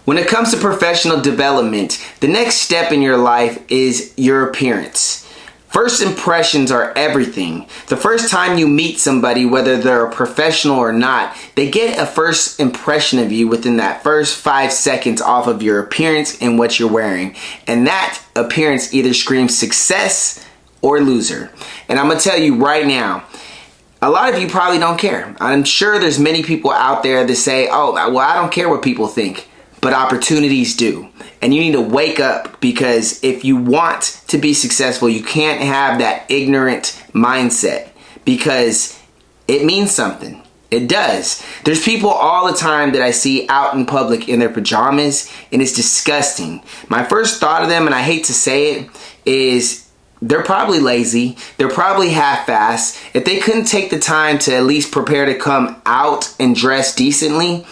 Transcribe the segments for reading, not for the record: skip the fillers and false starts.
When it comes to professional development, the next step in your life is your appearance. First impressions are everything. The first time you meet somebody, whether they're a professional or not, they get a first impression of you within that first 5 seconds off of your appearance and what you're wearing. And that appearance either screams success or loser. And I'm going to tell you right now, a lot of you probably don't care. I'm sure there's many people out there that say, oh, well, I don't care what people think. But opportunities do. And you need to wake up, because if you want to be successful, you can't have that ignorant mindset, because it means something. It does. There's people all the time that I see out in public in their pajamas, and it's disgusting. My first thought of them, and I hate to say it, is they're probably lazy. They're probably half-assed. If they couldn't take the time to at least prepare to come out and dress decently,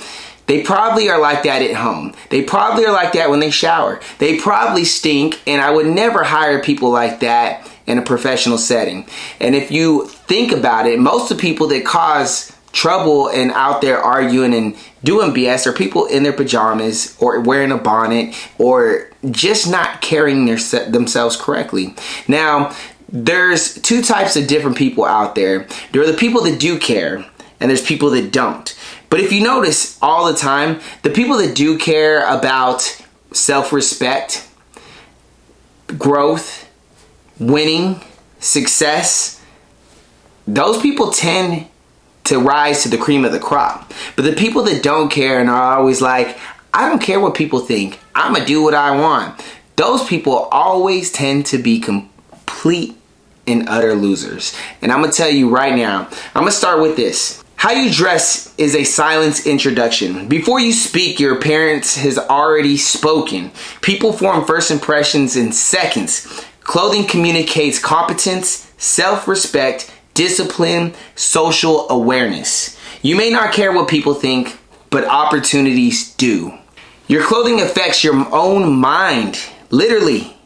they probably are like that at home. They probably are like that when they shower. They probably stink, and I would never hire people like that in a professional setting. And if you think about it, most of the people that cause trouble and out there arguing and doing BS are people in their pajamas or wearing a bonnet or just not carrying themselves correctly. Now, there's two types of different people out there. There are the people that do care, and there's people that don't. But if you notice all the time, the people that do care about self-respect, growth, winning, success, those people tend to rise to the cream of the crop. But the people that don't care and are always like, I don't care what people think, I'm gonna do what I want, those people always tend to be complete and utter losers. And I'm gonna tell you right now, I'm gonna start with this. How you dress is a silent introduction. Before you speak, your appearance has already spoken. People form first impressions in seconds. Clothing communicates competence, self-respect, discipline, social awareness. You may not care what people think, but opportunities do. Your clothing affects your own mind. Literally,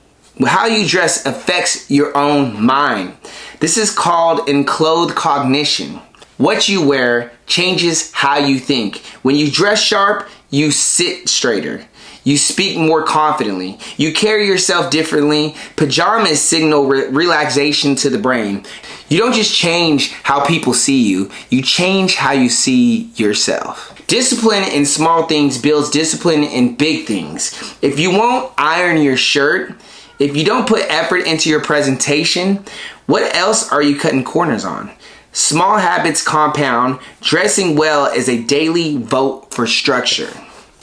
how you dress affects your own mind. This is called enclothed cognition. What you wear changes how you think. When you dress sharp, you sit straighter. You speak more confidently. You carry yourself differently. Pajamas signal relaxation to the brain. You don't just change how people see you, you change how you see yourself. Discipline in small things builds discipline in big things. If you won't iron your shirt, if you don't put effort into your presentation, what else are you cutting corners on? Small habits compound. Dressing well is a daily vote for structure.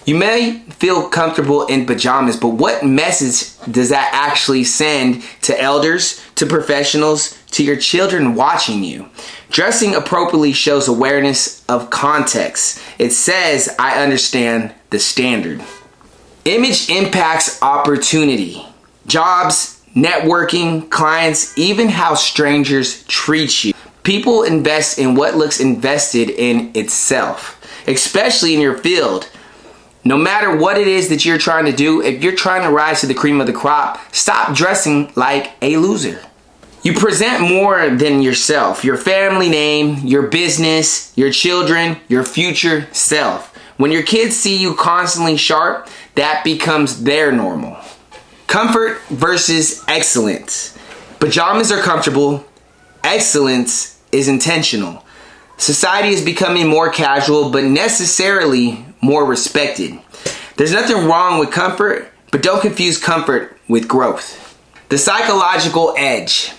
You may feel comfortable in pajamas, but what message does that actually send to elders, to professionals, to your children watching you? Dressing appropriately shows awareness of context. It says, I understand the standard. Image impacts opportunity. Jobs, networking, clients, even how strangers treat you. People invest in what looks invested in itself, especially in your field. No matter what it is that you're trying to do, if you're trying to rise to the cream of the crop, stop dressing like a loser. You present more than yourself, your family name, your business, your children, your future self. When your kids see you constantly sharp, that becomes their normal. Comfort versus excellence. Pajamas are comfortable. Excellence is intentional. Society is becoming more casual, but necessarily more respected. There's nothing wrong with comfort, but don't confuse comfort with growth. The psychological edge.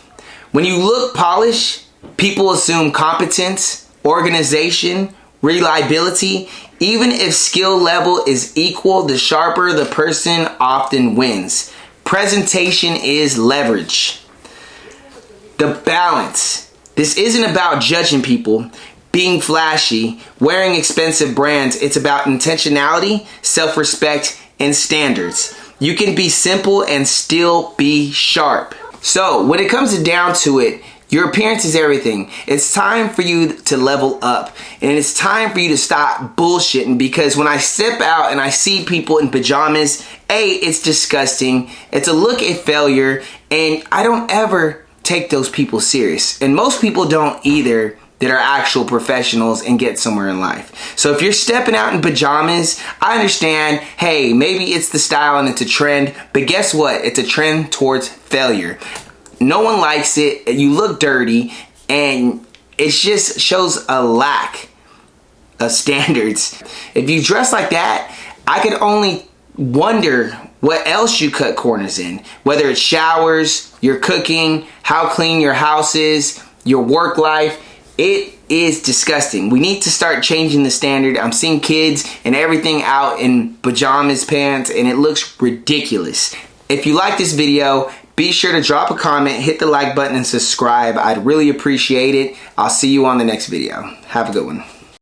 When you look polished, people assume competence, organization, reliability. Even if skill level is equal, the sharper the person often wins. Presentation is leverage. The balance. This isn't about judging people, being flashy, wearing expensive brands. It's about intentionality, self-respect, and standards. You can be simple and still be sharp. So when it comes down to it, your appearance is everything. It's time for you to level up. And it's time for you to stop bullshitting, because when I step out and I see people in pajamas, it's disgusting. It's a look at failure, and I don't ever take those people serious. And most people don't either, that are actual professionals and get somewhere in life. So if you're stepping out in pajamas, I understand, hey, maybe it's the style and it's a trend, but guess what? It's a trend towards failure. No one likes it. You look dirty, and it just shows a lack of standards. If you dress like that, I could only wonder what else you cut corners in. Whether it's showers, your cooking, how clean your house is, your work life. It is disgusting. We need to start changing the standard. I'm seeing kids and everything out in pajamas, pants, and it looks ridiculous. If you like this video, be sure to drop a comment, hit the like button, and subscribe. I'd really appreciate it. I'll see you on the next video. Have a good one.